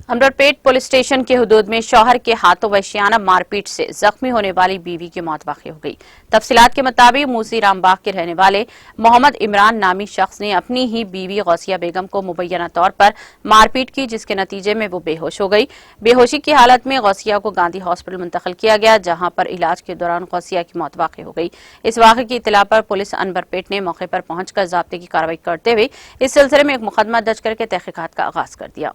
Amberpet police station के हुदूद में शौहर के हाथों वहशियाना मारपीट से जख्मी होने वाली बीवी की मौत वाक़ई हो गई। तफसीलात के मुताबिक मूसी रामबाग के रहने वाले मोहम्मद इमरान नामी शख्स ने अपनी ही बीवी गौसिया बेगम को मुबैना तौर पर मारपीट की, जिसके नतीजे में वो बेहोश हो गई। बेहोशी की हालत में गौसिया को गांधी हॉस्पिटल मुंतकिल किया गया, जहां पर इलाज के दौरान गौसिया की मौत वाक़ई हो गई। इस वाक़े की इत्तला पर पुलिस अनवरपेट ने मौके पर पहुंचकर ज़ाब्ते की कार्रवाई करते हुए इस सिलसिले में एक मुकदमा दर्ज करके तहकीकात का आगाज कर दिया।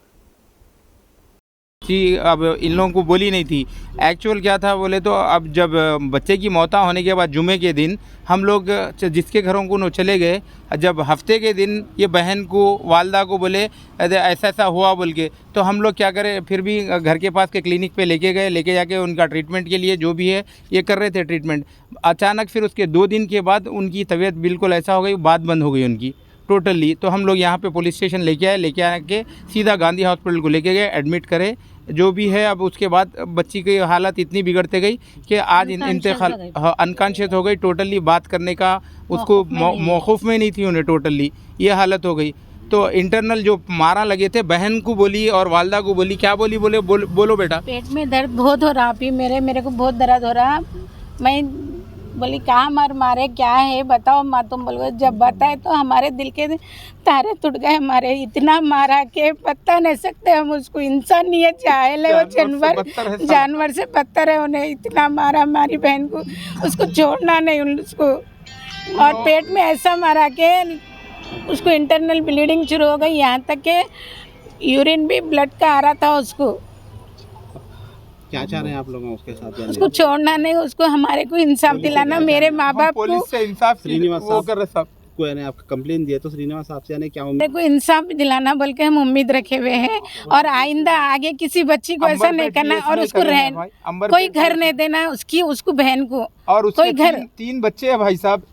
जी, अब इन लोगों को बोली नहीं थी। एक्चुअल क्या था बोले तो, अब जब बच्चे की मौत होने के बाद जुमे के दिन हम लोग जिसके घरों को चले गए, जब हफ्ते के दिन ये बहन को वालदा को बोले ऐसा ऐसा हुआ बोल के, तो हम लोग क्या करें, फिर भी घर के पास के क्लिनिक पे लेके गए, लेके जाके उनका ट्रीटमेंट के लिए जो भी है ये कर रहे थे ट्रीटमेंट। अचानक फिर उसके 2 दिन के बाद उनकी तबीयत बिल्कुल ऐसा हो गई, बात बंद हो गई उनकी टोटली। तो हम लोग यहाँ पे पुलिस स्टेशन लेके आए, लेके आके सीधा गांधी हॉस्पिटल को लेके गए, एडमिट करे जो भी है। अब उसके बाद बच्ची की हालत इतनी बिगड़ते गई कि आज इंतकाल अनकॉन्शियस हो गई, टोटली बात करने का उसको मौकूफ में नहीं थी उन्हें, टोटली ये हालत हो गई। तो इंटरनल जो मारा लगे थे, बहन को बोली और वालदा को बोली, क्या बोली, बोलो बेटा। पेट में दर्द बहुत हो रहा अभी, मेरे को बहुत दर्द हो रहा। मैं बोली कहाँ मारे क्या है बताओ माँ, तुम बोलो। जब बताए तो हमारे दिल के तारे टूट गए हमारे। इतना मारा के बता नहीं सकते हम उसको। इंसान नहीं है, चाहे वो जानवर से बदतर है। उन्हें इतना मारा हमारी बहन को, उसको छोड़ना नहीं उसको। और पेट में ऐसा मारा के उसको इंटरनल ब्लीडिंग शुरू हो गई, यहाँ तक के यूरिन भी ब्लड का आ रहा था उसको। क्या चाह रहे हैं आप लोग उसके साथ? उसको छोड़ना नहीं, उसको हमारे को इंसाफ दिलाना। मेरे माँ बाप को पुलिस से इंसाफ श्रीनिवास वो कर रहे सब को आपका कंप्लेन दिया, तो श्रीनिवास साहब से क्या मेरे को इंसाफ दिलाना बोल के हम उम्मीद रखे हुए हैं। और आइंदा आगे किसी बच्ची को ऐसा नहीं करना, और उसको कोई घर नहीं देना उसको बहन को। और कोई घर 3 बच्चे हैं भाई साहब।